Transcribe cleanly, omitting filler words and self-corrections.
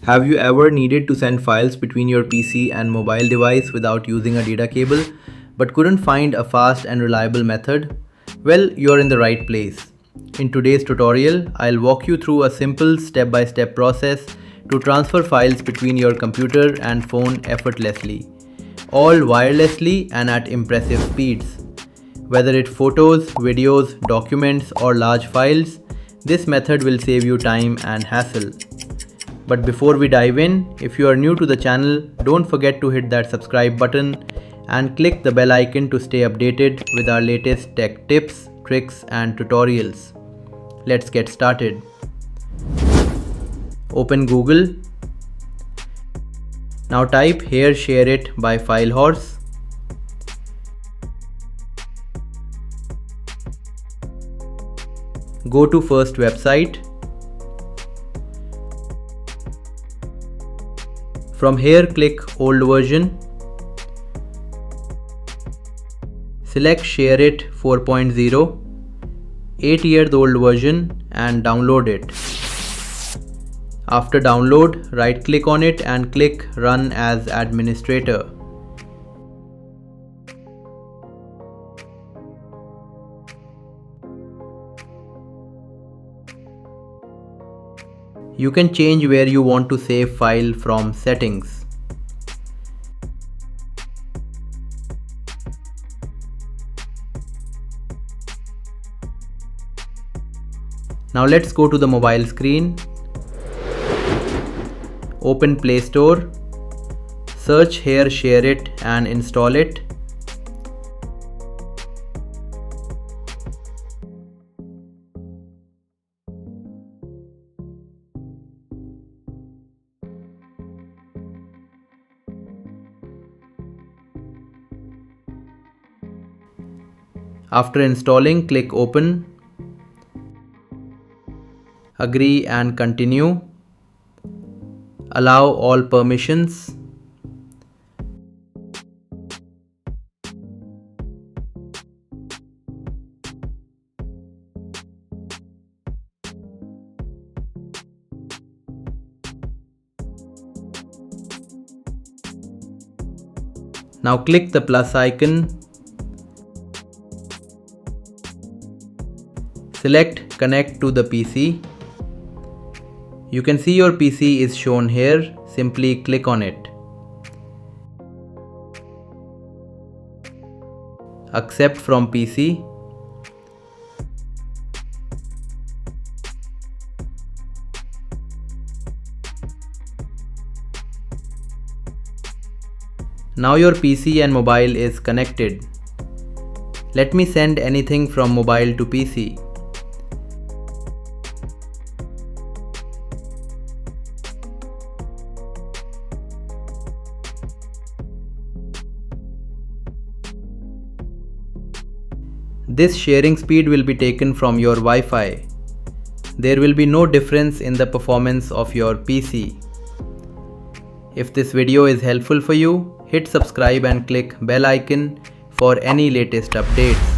Have you ever needed to send files between your PC and mobile device without using a data cable, but couldn't find a fast and reliable method? Well, you're in the right place. In today's tutorial, I'll walk you through a simple step-by-step process to transfer files between your computer and phone effortlessly, all wirelessly and at impressive speeds. Whether it's photos, videos, documents, or large files, this method will save you time and hassle. But before we dive in, if you are new to the channel, don't forget to hit that subscribe button and click the bell icon to stay updated with our latest tech tips, tricks and tutorials. Let's get started. Open Google. Now type "Here Share It" by FileHorse. Go to first website. From here, click Old Version. Select Share It 4.0, 8-year-old version, and download it. After download, right-click on it and click Run as Administrator. You can change where you want to save file from settings. Now let's go to the mobile screen. Open Play Store. Search Here Share It and install it. After installing, click Open. Agree and continue. Allow all permissions. Now click the plus icon. Select Connect to the PC. You can see your PC is shown here. Simply click on it. Accept from PC. Now your PC and mobile is connected. Let me send anything from mobile to PC. This sharing speed will be taken from your Wi-Fi. There will be no difference in the performance of your PC. If this video is helpful for you, hit subscribe and click bell icon for any latest updates.